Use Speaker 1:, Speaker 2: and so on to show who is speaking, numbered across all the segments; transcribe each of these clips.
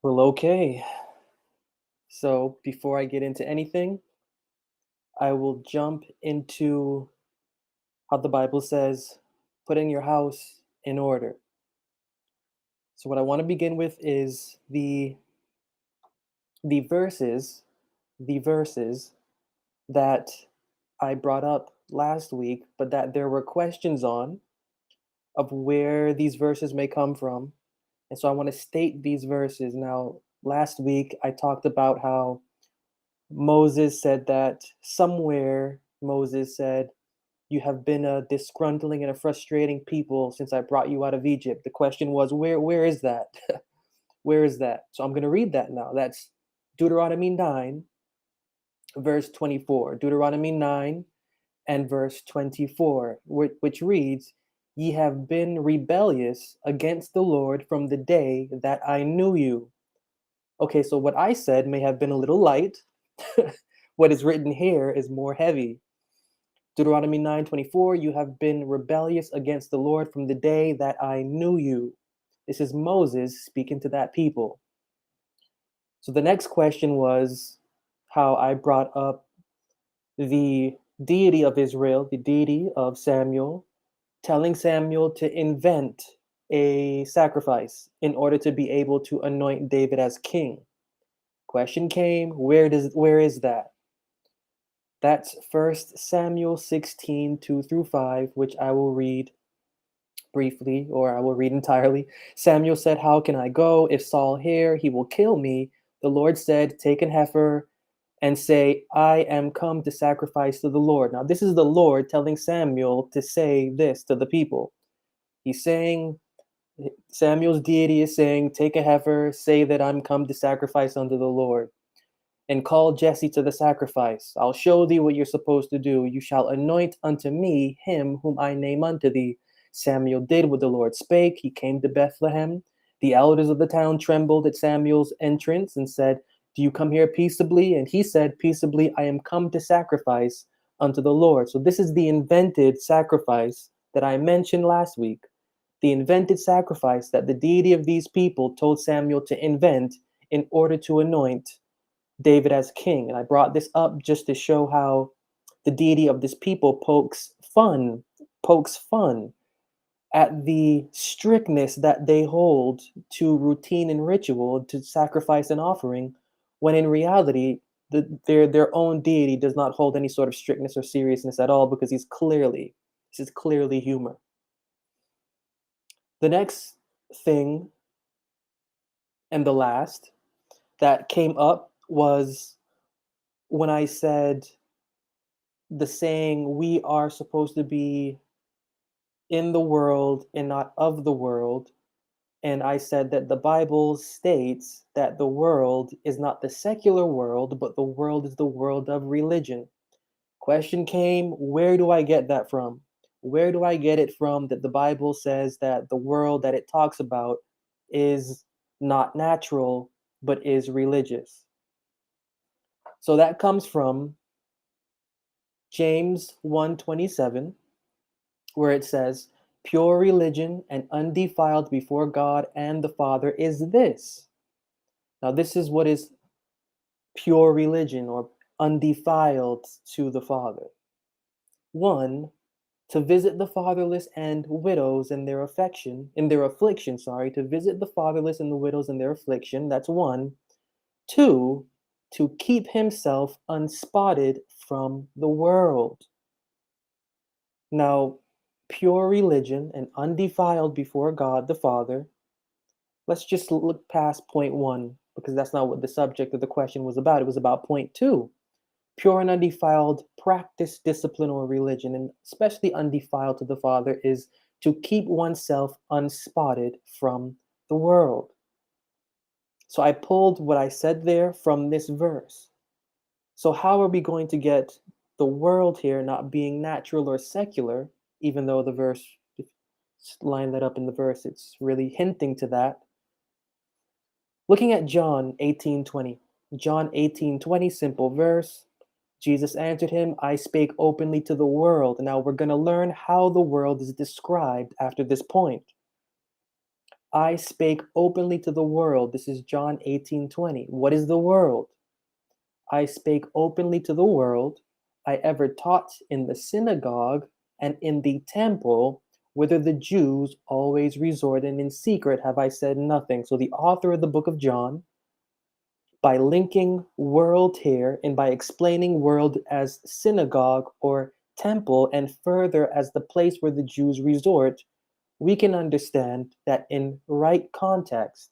Speaker 1: Well, okay. So before I get into anything, I will jump into how the Bible says, putting your house in order. So what I want to begin with is the verses, the verses that I brought up last week, but that there were questions on of where these verses may come from. And so I want to state these verses. Now, last week I talked about how Moses said that somewhere Moses said, "You have been a disgruntling and a frustrating people since I brought you out of Egypt." The question was, where is that? Where is that? So I'm going to read that now. That's Deuteronomy 9, verse 24. Deuteronomy 9 and verse 24, which reads, "Ye have been rebellious against the Lord from the day that I knew you." Okay, so what I said may have been a little light. What is written here is more heavy. Deuteronomy 9:24, "You have been rebellious against the Lord from the day that I knew you." This is Moses speaking to that people. So the next question was how I brought up the deity of Israel, the deity of Samuel, telling Samuel to invent a sacrifice in order to be able to anoint David as king. Question came, where is that? That's 1 Samuel 16, 2 through 5, which I will read briefly, or I will read entirely. Samuel said, "How can I go? If Saul hear, he will kill me." The Lord said, "Take an heifer and say, I am come to sacrifice to the Lord." Now, this is the Lord telling Samuel to say this to the people. He's saying, Samuel's deity is saying, "Take a heifer, say that I'm come to sacrifice unto the Lord, and call Jesse to the sacrifice. I'll show thee what you're supposed to do. You shall anoint unto me him whom I name unto thee." Samuel did what the Lord spake. He came to Bethlehem. The elders of the town trembled at Samuel's entrance and said, "Do you come here peaceably?" And he said, "Peaceably, I am come to sacrifice unto the Lord." So this is the invented sacrifice that I mentioned last week. The invented sacrifice that the deity of these people told Samuel to invent in order to anoint David as king. And I brought this up just to show how the deity of this people pokes fun at the strictness that they hold to routine and ritual, to sacrifice and offering, when in reality, their own deity does not hold any sort of strictness or seriousness at all, because this is clearly humor. The next thing, and the last, that came up was when I said the saying, "We are supposed to be in the world and not of the world." And I said that the Bible states that the world is not the secular world, but the world is the world of religion. Question came, where do I get that from? Where do I get it from that the Bible says that the world that it talks about is not natural, but is religious? So that comes from James 1:27, where it says, "Pure religion and undefiled before God and the Father is this." Now, this is what is pure religion or undefiled to the Father. One, to visit the fatherless and widows in their affliction, sorry, to visit the fatherless and the widows in their affliction. That's one. Two, to keep himself unspotted from the world. Now, pure religion and undefiled before God the Father. Let's just look past point one, because that's not what the subject of the question was about. It was about point two. Pure and undefiled practice, discipline, or religion, and especially undefiled to the Father, is to keep oneself unspotted from the world. So I pulled what I said there from this verse. So, how are we going to get the world here not being natural or secular, even though the verse, if you line that up in the verse, it's really hinting to that? Looking at John 18:20. John 18:20, simple verse. Jesus answered him, "I spake openly to the world." Now we're going to learn how the world is described after this point. I spake openly to the world. This is John 18:20. What is the world? I spake openly to the world. I ever taught in the synagogue and in the temple, whither the Jews always resort, and in secret have I said nothing. So the author of the book of John, by linking world here and by explaining world as synagogue or temple and further as the place where the Jews resort, we can understand that in right context,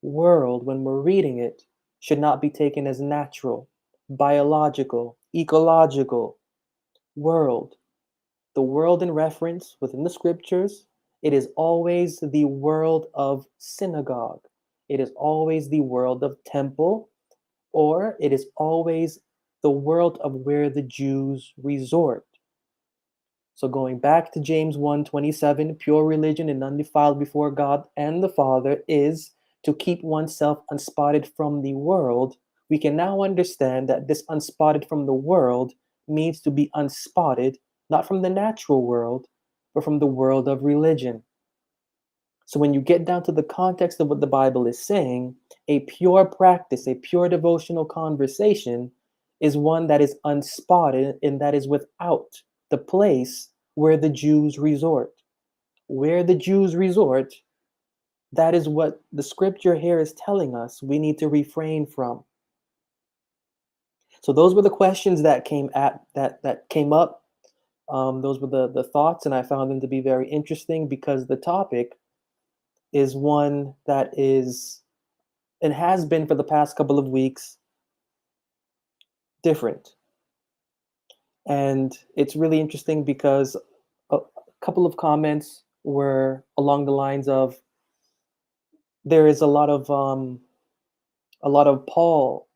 Speaker 1: world, when we're reading it, should not be taken as natural, biological, ecological world. The world in reference within the scriptures, it is always the world of synagogue. It is always the world of temple, or it is always the world of where the Jews resort. So going back to James 1:27, pure religion and undefiled before God and the Father is to keep oneself unspotted from the world. We can now understand that this unspotted from the world means to be unspotted, not from the natural world, but from the world of religion. So when you get down to the context of what the Bible is saying, a pure practice, a pure devotional conversation is one that is unspotted and that is without the place where the Jews resort. Where the Jews resort, that is what the scripture here is telling us we need to refrain from. So those were the questions that came up. Those were the thoughts, and I found them to be very interesting because the topic is one that is and has been for the past couple of weeks different. And it's really interesting because a couple of comments were along the lines of there is a lot of Paul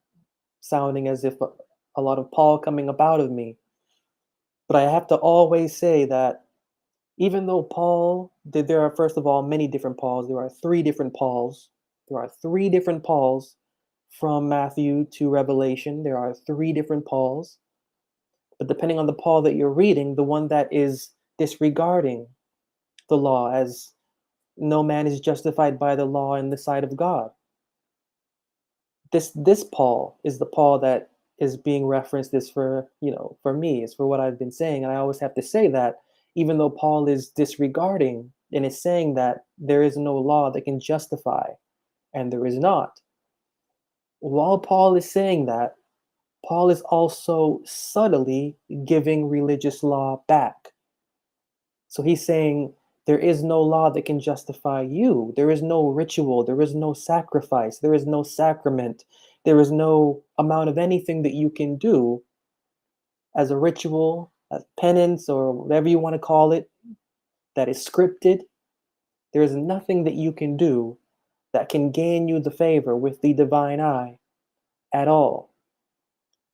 Speaker 1: sounding as if a lot of Paul coming up out of me. But I have to always say that even though Paul, there are, first of all, many different Pauls. There are three different Pauls. There are three different Pauls from Matthew to Revelation. There are three different Pauls. But depending on the Paul that you're reading, the one that is disregarding the law as no man is justified by the law in the sight of God. This Paul is the Paul that is being referenced is for, for me, is for what I've been saying. And I always have to say that even though Paul is disregarding and is saying that there is no law that can justify, and there is not. While Paul is saying that, Paul is also subtly giving religious law back. So he's saying there is no law that can justify you. There is no ritual. There is no sacrifice. There is no sacrament. There is no amount of anything that you can do as a ritual, as penance, or whatever you want to call it, that is scripted. There is nothing that you can do that can gain you the favor with the divine eye at all.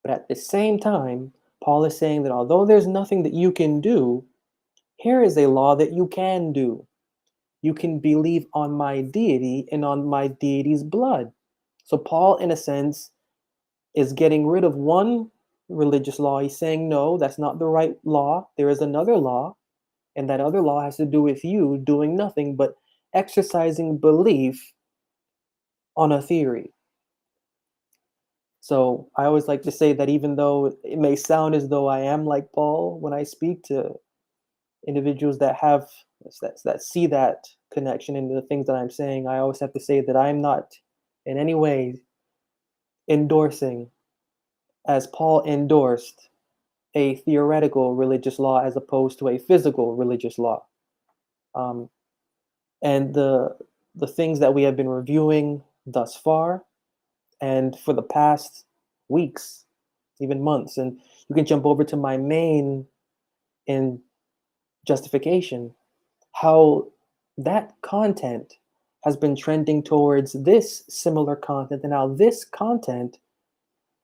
Speaker 1: But at the same time, Paul is saying that although there's nothing that you can do, here is a law that you can do. You can believe on my deity and on my deity's blood. So Paul, in a sense, is getting rid of one religious law. He's saying, no, that's not the right law. There is another law, and that other law has to do with you doing nothing but exercising belief on a theory. So I always like to say that even though it may sound as though I am like Paul when I speak to individuals that have that see that connection into the things that I'm saying, I always have to say that I'm not in any way endorsing, as Paul endorsed, a theoretical religious law as opposed to a physical religious law. Um, and the things that we have been reviewing thus far, and for the past weeks, even months, and you can jump over to my main in Justification, how that content has been trending towards this similar content, and how this content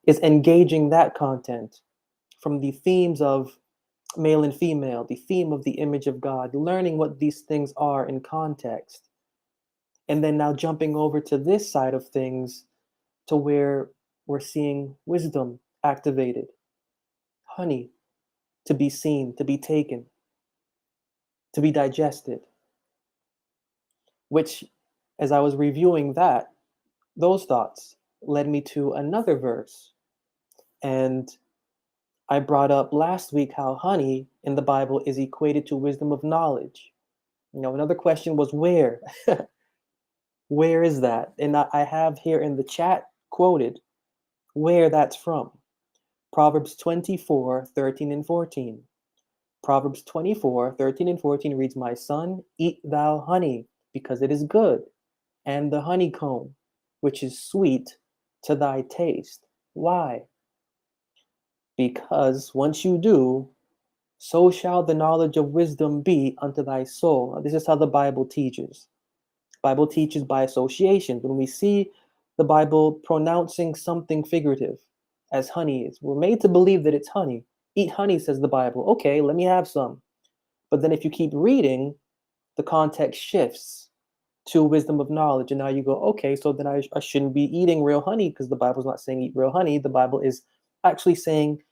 Speaker 1: is engaging that content from the themes of male and female, the theme of the image of God, learning what these things are in context. And then now jumping over to this side of things to where we're seeing wisdom activated, honey to be seen, to be taken, to be digested, which as I was reviewing those thoughts led me to another verse. And I brought up last week how honey in the Bible is equated to wisdom of knowledge. Another question was where? Where is that? And I have here in the chat quoted where that's from. Proverbs 24:13 and 14. Proverbs 24:13 and 14 reads, "My son, eat thou honey, because it is good, and the honeycomb, which is sweet to thy taste." Why? Because once you do, so shall the knowledge of wisdom be unto thy soul. Now, this is how the Bible teaches. Bible teaches by association. When we see the Bible pronouncing something figurative as honey is, we're made to believe that it's honey. Eat honey, says the Bible. Okay, let me have some. But then if you keep reading, the context shifts to wisdom of knowledge. And now you go, okay, so then I shouldn't be eating real honey because the Bible's not saying eat real honey. The Bible is actually saying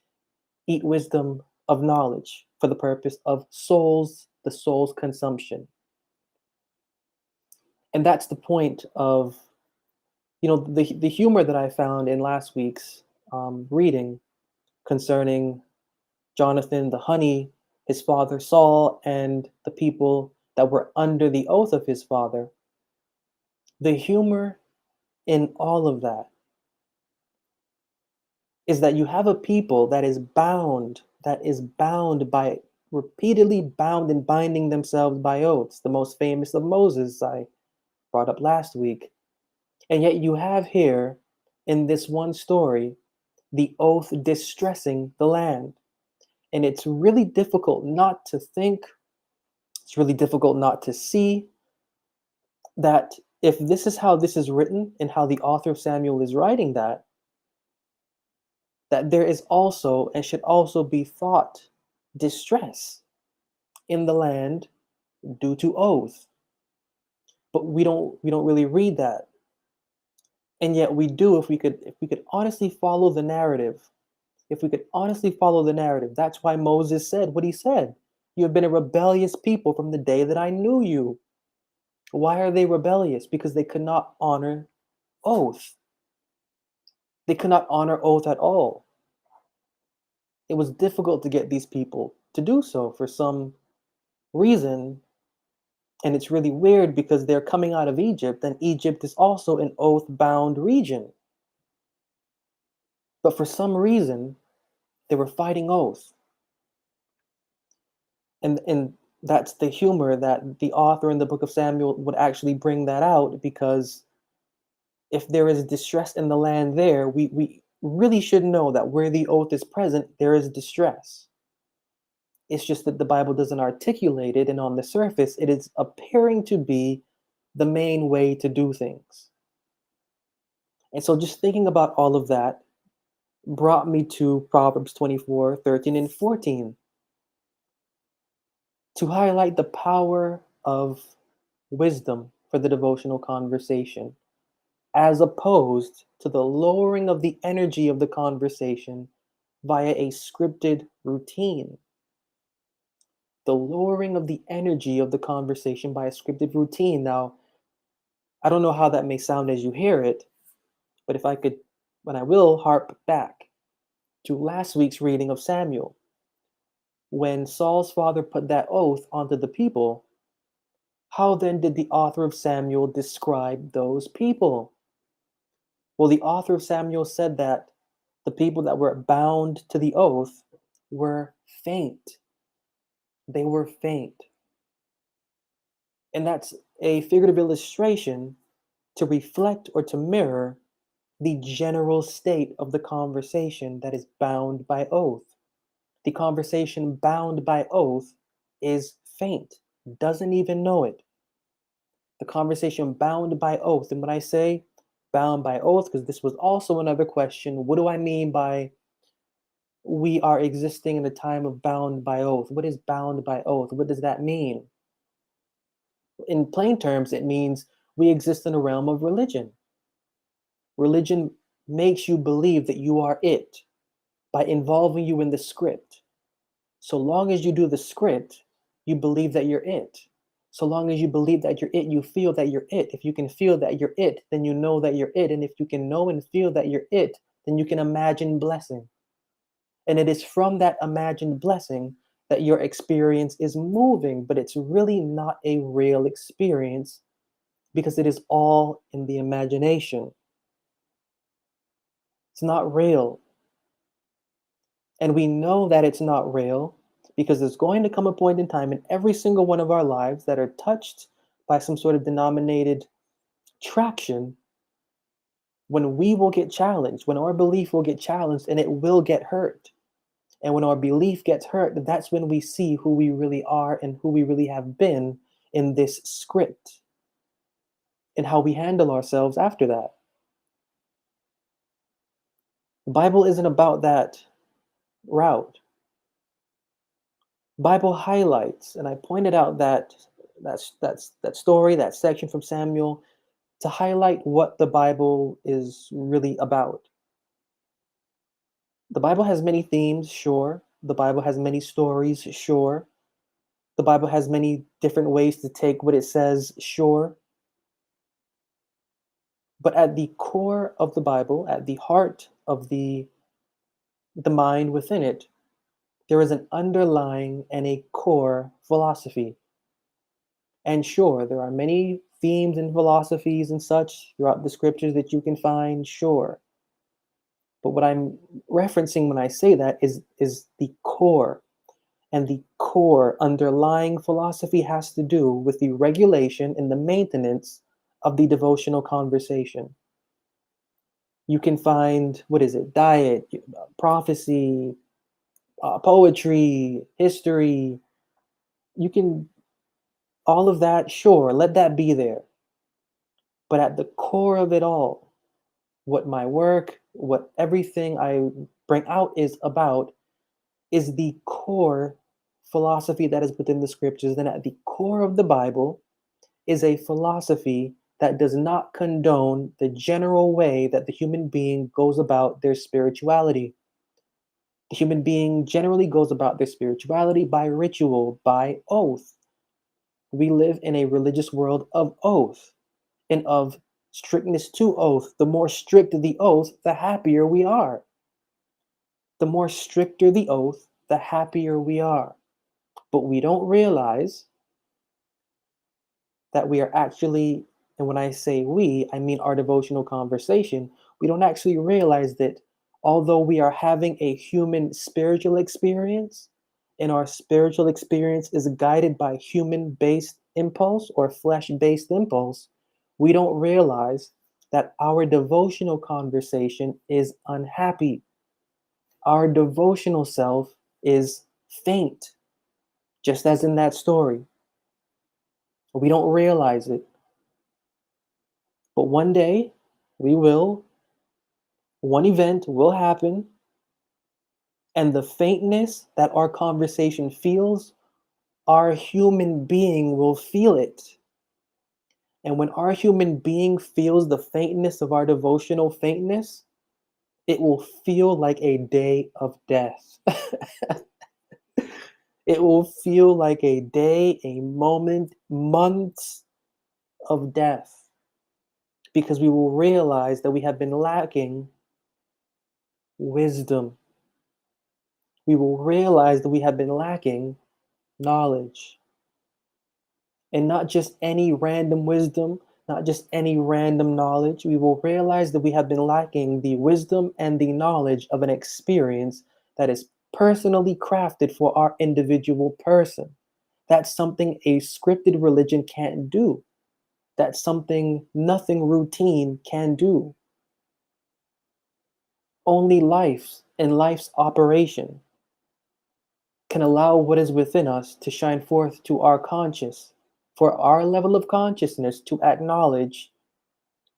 Speaker 1: eat wisdom of knowledge for the purpose of the soul's consumption. And that's the point of, the humor that I found in last week's reading concerning Jonathan, the honey, his father Saul, and the people that were under the oath of his father. The humor in all of that is that you have a people that is bound by, repeatedly bound and binding themselves by oaths. The most famous of Moses, I brought up last week. And yet you have here in this one story the oath distressing the land. And it's really difficult not to think, it's really difficult not to see that if this is how this is written and how the author of Samuel is writing that there is also and should also be thought distress in the land due to oath. But we don't really read that. And yet we do if we could honestly follow the narrative. If we could honestly follow the narrative, that's why Moses said what he said. You have been a rebellious people from the day that I knew you. Why are they rebellious? Because they could not honor oath. They could not honor oath at all. It was difficult to get these people to do so for some reason. And it's really weird because they're coming out of Egypt, and Egypt is also an oath-bound region. But for some reason, they were fighting oath. And that's the humor that the author in the book of Samuel would actually bring that out, because if there is distress in the land there, we really should know that where the oath is present, there is distress. It's just that the Bible doesn't articulate it, and on the surface, it is appearing to be the main way to do things. And so just thinking about all of that brought me to Proverbs 24:13 and 14 to highlight the power of wisdom for the devotional conversation, as opposed to the lowering of the energy of the conversation via a scripted routine. The lowering of the energy of the conversation by a scripted routine. Now, I don't know how that may sound as you hear it, but if I could, but I will harp back to last week's reading of Samuel. When Saul's father put that oath onto the people, how then did the author of Samuel describe those people? Well, the author of Samuel said that the people that were bound to the oath were faint. They were faint. And that's a figurative illustration to reflect or to mirror the general state of the conversation that is bound by oath. The conversation bound by oath is faint, doesn't even know it. The conversation bound by oath, and when I say bound by oath, because this was also another question, what do I mean by we are existing in a time of bound by oath? What is bound by oath? What does that mean? In plain terms, it means we exist in a realm of religion. Religion makes you believe that you are it by involving you in the script. So long as you do the script, you believe that you're it. So long as you believe that you're it, you feel that you're it. If you can feel that you're it, then you know that you're it. And if you can know and feel that you're it, then you can imagine blessing. And it is from that imagined blessing that your experience is moving, but it's really not a real experience because it is all in the imagination. It's not real. And we know that it's not real because there's going to come a point in time in every single one of our lives that are touched by some sort of denominated traction when we will get challenged, when our belief will get challenged and it will get hurt. And when our belief gets hurt, that's when we see who we really are and who we really have been in this script and how we handle ourselves after that. The Bible isn't about that route. Bible highlights, and I pointed out that story, that section from Samuel, to highlight what the Bible is really about. The Bible has many themes, sure. The Bible has many stories, sure. The Bible has many different ways to take what it says, sure. But at the core of the Bible, at the heart of the mind within it, there is an underlying and a core philosophy. And sure, there are many themes and philosophies and such throughout the scriptures that you can find, sure. But what I'm referencing when I say that is the core. And the core underlying philosophy has to do with the regulation and the maintenance of the devotional conversation. You can find, what is it, diet, prophecy, poetry, history. You can, all of that, sure, let that be there. But at the core of it all, what my work, what everything I bring out is about, is the core philosophy that is within the scriptures. Then at the core of the Bible is a philosophy that does not condone the general way that the human being goes about their spirituality. The human being generally goes about their spirituality by ritual, by oath. We live in a religious world of oath and of strictness to oath. The more strict the oath, the happier we are. The more stricter the oath, the happier we are. But we don't realize that we are actually, and when I say we, I mean our devotional conversation, we don't actually realize that although we are having a human spiritual experience, and our spiritual experience is guided by human based impulse or flesh based impulse, we don't realize that our devotional conversation is unhappy. Our devotional self is faint, just as in that story. We don't realize it. But one day, we will, one event will happen, and the faintness that our conversation feels, our human being will feel it. And when our human being feels the faintness of our devotional faintness, it will feel like a day of death. It will feel like a day, a moment, months of death. Because we will realize that we have been lacking wisdom. We will realize that we have been lacking knowledge. And not just any random wisdom, not just any random knowledge. We will realize that we have been lacking the wisdom and the knowledge of an experience that is personally crafted for our individual person. That's something a scripted religion can't do. That's something nothing routine can do. Only life and life's operation can allow what is within us to shine forth to our conscious, for our level of consciousness to acknowledge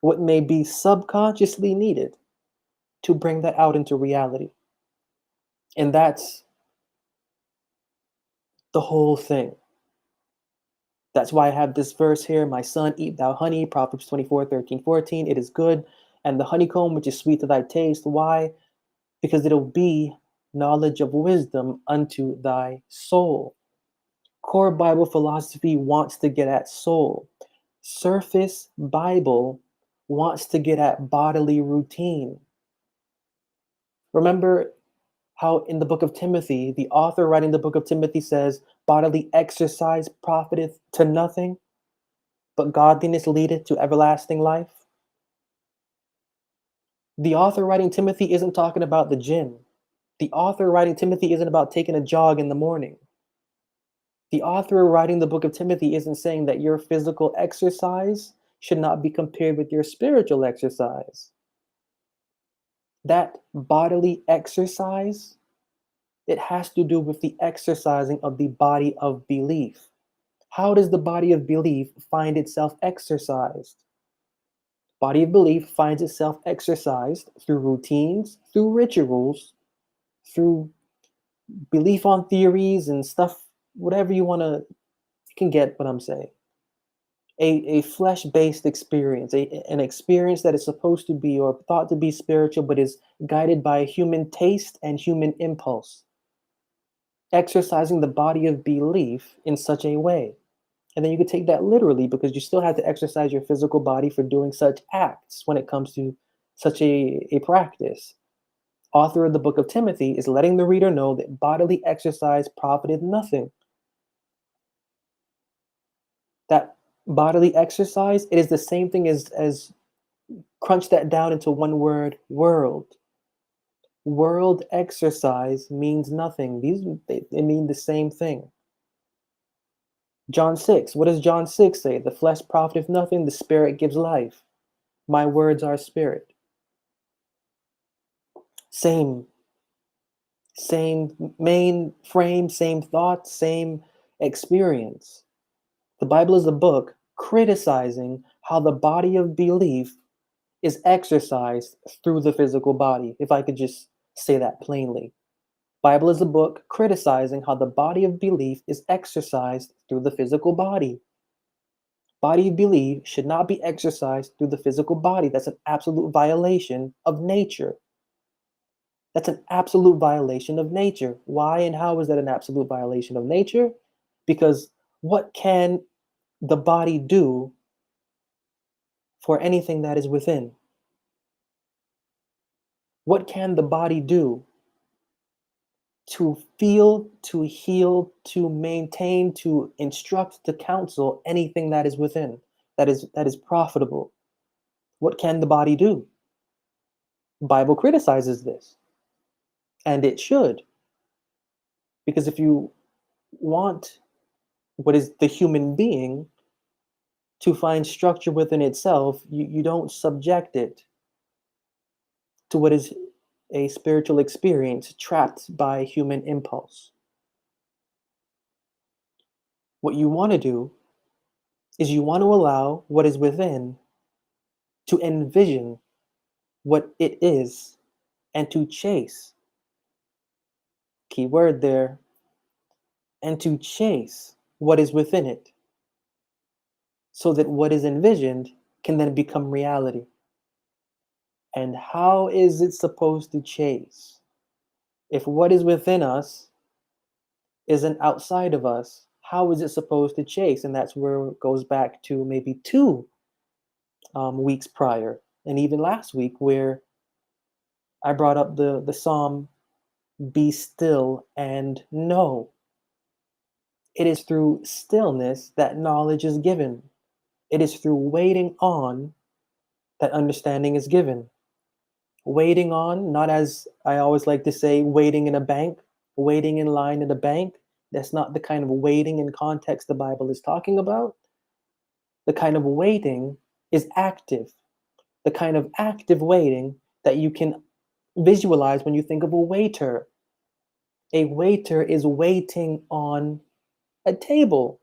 Speaker 1: what may be subconsciously needed to bring that out into reality. And that's the whole thing. That's why I have this verse here, my son, eat thou honey, Proverbs 24:13-14. It is good, and the honeycomb which is sweet to thy taste. Why? Because it'll be knowledge of wisdom unto thy soul. Core Bible philosophy wants to get at soul. Surface Bible wants to get at bodily routine. Remember how in the book of Timothy, the author writing the book of Timothy says, bodily exercise profiteth to nothing, but godliness leadeth to everlasting life? The author writing Timothy isn't talking about the gym. The author writing Timothy isn't about taking a jog in the morning. The author writing the book of Timothy isn't saying that your physical exercise should not be compared with your spiritual exercise. That bodily exercise, it has to do with the exercising of the body of belief. How does the body of belief find itself exercised? Body of belief finds itself exercised through routines, through rituals, through belief on theories and stuff, whatever you can get what I'm saying. A flesh-based experience, an experience that is supposed to be or thought to be spiritual, but is guided by human taste and human impulse. Exercising the body of belief in such a way. And then you could take that literally because you still have to exercise your physical body for doing such acts when it comes to such a practice. Author of the book of Timothy is letting the reader know that bodily exercise profited nothing. That bodily exercise, it is the same thing as crunch that down into one word, world. World exercise means nothing. They mean the same thing. John 6, what does John 6 say? The flesh profiteth nothing, the spirit gives life. My words are spirit. Same main frame, same thought, same experience. The Bible is a book criticizing how the body of belief is exercised through the physical body, if I could just say that plainly. Bible is a book criticizing how the body of belief is exercised through the physical body. Body of belief should not be exercised through the physical body. That's an absolute violation of nature. That's an absolute violation of nature. Why and how is that an absolute violation of nature? Because what can the body do for anything that is within? What can the body do to feel, to heal, to maintain, to instruct, to counsel anything that is within, that is profitable? What can the body do? Bible criticizes this, and it should, because if you want what is the human being to find structure within itself, you don't subject it to what is a spiritual experience trapped by human impulse. What you want to do is you want to allow what is within to envision what it is and to chase. Key word there, and to chase what is within it so that what is envisioned can then become reality. And how is it supposed to chase? If what is within us isn't outside of us, how is it supposed to chase? And that's where it goes back to maybe 2 weeks prior, and even last week, where I brought up the Psalm, be still and know. It is through stillness that knowledge is given. It is through waiting on that understanding is given. Waiting on, not as I always like to say, waiting in a bank, waiting in line in a bank. That's not the kind of waiting in context the Bible is talking about. The kind of waiting is active. The kind of active waiting that you can visualize when you think of a waiter. A waiter is waiting on a table.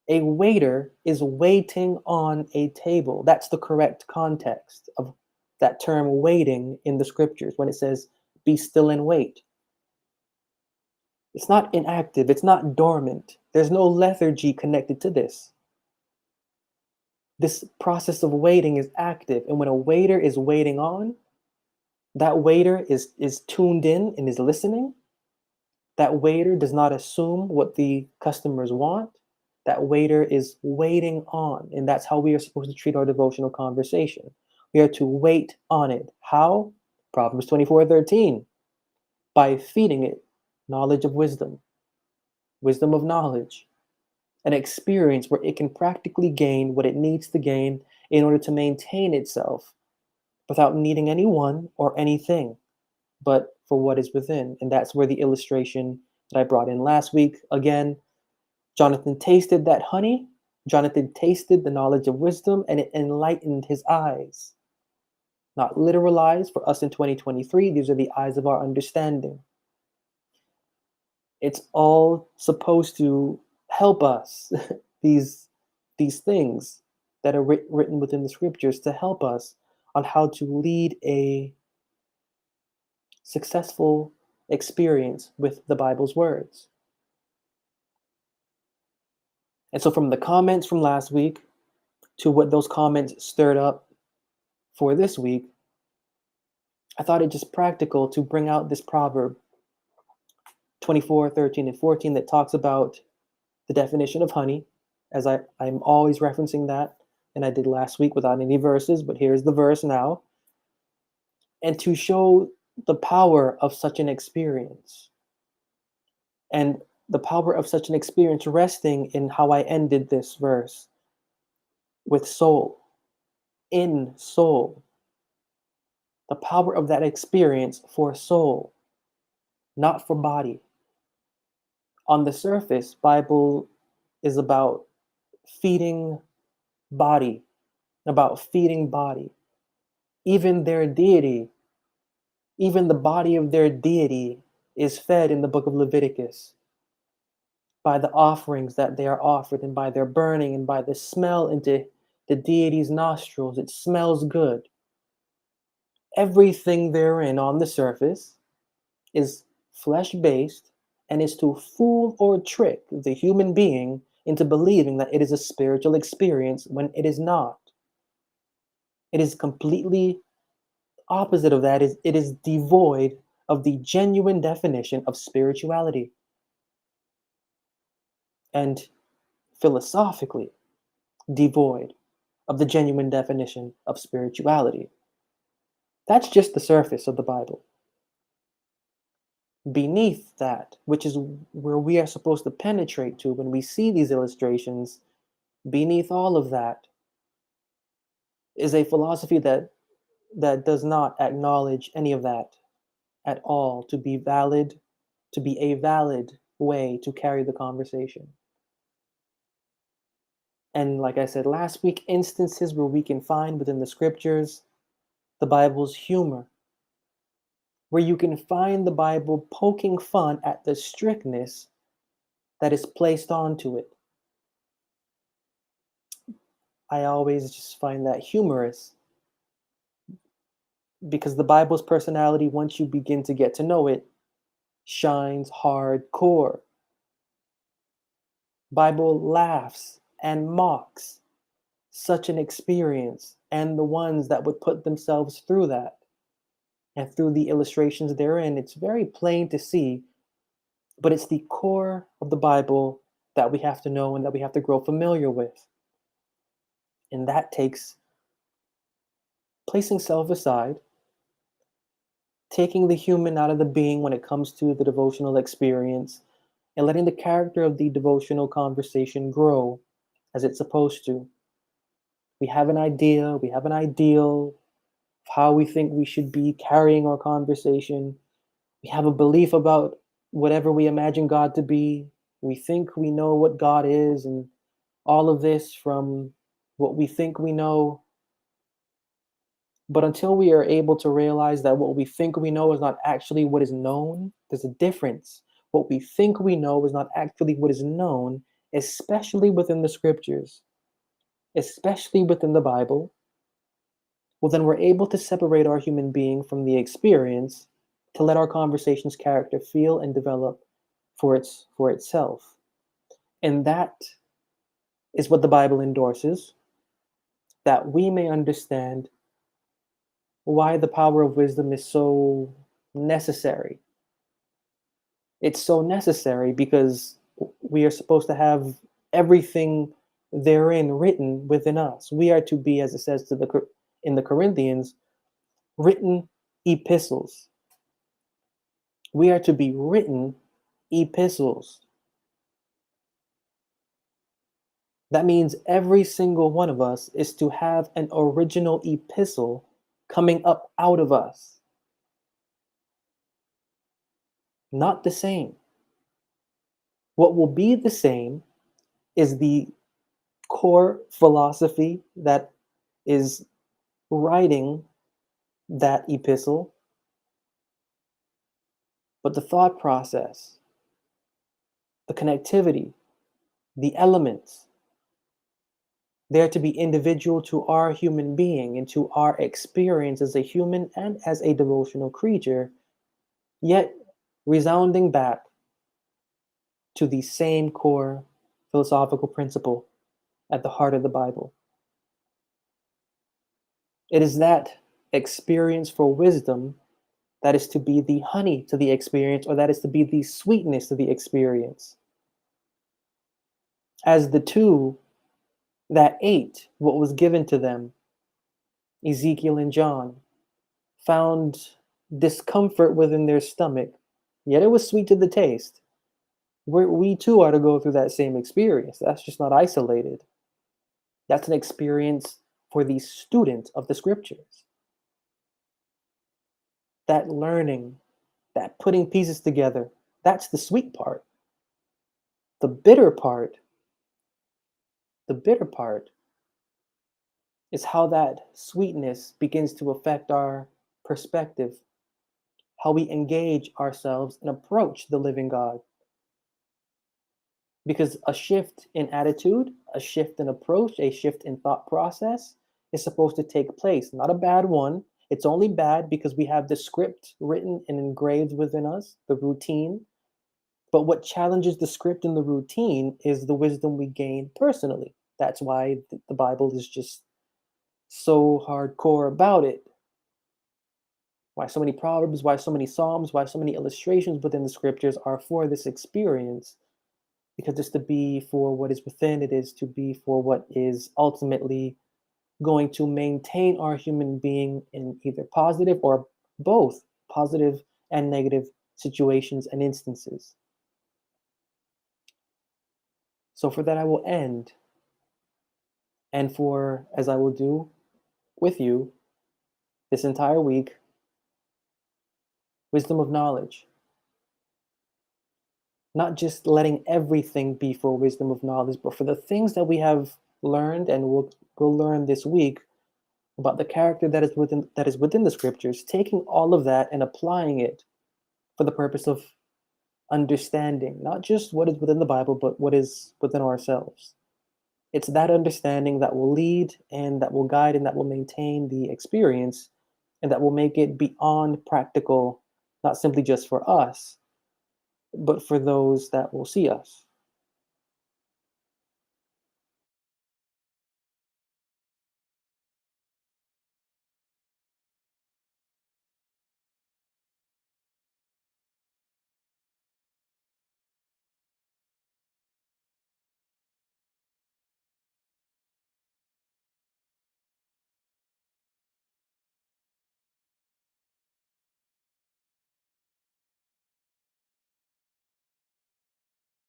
Speaker 1: A waiter is waiting on a table. That's the correct context of that term waiting in the scriptures when it says, be still and wait. It's not inactive, it's not dormant. There's no lethargy connected to this. This process of waiting is active. And when a waiter is waiting on, that waiter is tuned in and is listening. That waiter does not assume what the customers want. That waiter is waiting on, and that's how we are supposed to treat our devotional conversation. We are to wait on it. How? Proverbs 24:13. By feeding it knowledge of wisdom, wisdom of knowledge, an experience where it can practically gain what it needs to gain in order to maintain itself without needing anyone or anything, but for what is within. And that's where the illustration that I brought in last week, again, Jonathan tasted that honey, Jonathan tasted the knowledge of wisdom, and it enlightened his eyes. Not literal eyes for us in 2023, these are the eyes of our understanding. It's all supposed to help us, these, these things that are written within the scriptures to help us on how to lead a successful experience with the Bible's words. And so, from the comments from last week to what those comments stirred up for this week, I thought it just practical to bring out this proverb 24:13 and 14 that talks about the definition of honey, as I'm always referencing that, and I did last week without any verses, but here's the verse now, and to show the power of such an experience. And the power of such an experience resting in how I ended this verse with soul, in soul. The power of that experience for soul, not for body. On the surface, Bible is about feeding body, about feeding body. Even their deity, even the body of their deity is fed in the book of Leviticus by the offerings that they are offered and by their burning and by the smell into the deity's nostrils. It smells good. Everything therein on the surface is flesh-based and is to fool or trick the human being into believing that it is a spiritual experience when it is not. It is completely opposite of that. It is devoid of the genuine definition of spirituality. And philosophically devoid of the genuine definition of spirituality. That's just the surface of the Bible. Beneath that, which is where we are supposed to penetrate to when we see these illustrations, beneath all of that is a philosophy that does not acknowledge any of that at all to be valid, to be a valid way to carry the conversation. And like I said last week, instances where we can find within the scriptures the Bible's humor, where you can find the Bible poking fun at the strictness that is placed onto it. I always just find that humorous because the Bible's personality, once you begin to get to know it, shines hardcore. Bible laughs and mocks such an experience and the ones that would put themselves through that. And through the illustrations therein, it's very plain to see, but it's the core of the Bible that we have to know and that we have to grow familiar with. And that takes placing self aside, taking the human out of the being when it comes to the devotional experience, and letting the character of the devotional conversation grow as it's supposed to. We have an idea, we have an ideal of how we think we should be carrying our conversation. We have a belief about whatever we imagine God to be. We think we know what God is, and all of this from what we think we know. But until we are able to realize that what we think we know is not actually what is known, there's a difference. What we think we know is not actually what is known, especially within the scriptures, especially within the Bible. Well, then we're able to separate our human being from the experience to let our conversation's character feel and develop for itself. And that is what the Bible endorses, that we may understand why the power of wisdom is so necessary It's so necessary because we are supposed to have everything therein written within us. We are to be, as it says in the Corinthians, written epistles. We are to be written epistles. That means every single one of us is to have an original epistle coming up out of us. Not the same. What will be the same is the core philosophy that is writing that epistle, but the thought process, the connectivity, the elements, they're to be individual to our human being and to our experience as a human and as a devotional creature, yet resounding back to the same core philosophical principle at the heart of the Bible. It is that experience for wisdom that is to be the honey to the experience, or that is to be the sweetness to the experience. As the two that ate what was given to them, Ezekiel and John, found discomfort within their stomach, yet it was sweet to the taste. We too are to go through that same experience. That's just not isolated. That's an experience for the student of the scriptures. That learning, that putting pieces together, that's the sweet part. The bitter part, the bitter part is how that sweetness begins to affect our perspective, how we engage ourselves and approach the living God. Because a shift in attitude, a shift in approach, a shift in thought process is supposed to take place. Not a bad one. It's only bad because we have the script written and engraved within us, the routine. But what challenges the script and the routine is the wisdom we gain personally. That's why the Bible is just so hardcore about it. Why so many proverbs, why so many psalms, why so many illustrations within the scriptures are for this experience. Because it's to be for what is within, it is to be for what is ultimately going to maintain our human being in either positive or both positive and negative situations and instances. So for that I will end, and for, as I will do with you this entire week, wisdom of knowledge. Not just letting everything be for wisdom of knowledge, but for the things that we have learned and will learn this week about the character that is within the scriptures, taking all of that and applying it for the purpose of understanding not just what is within the Bible, but what is within ourselves. It's that understanding that will lead and that will guide and that will maintain the experience and that will make it beyond practical, not simply just for us, but for those that will see us.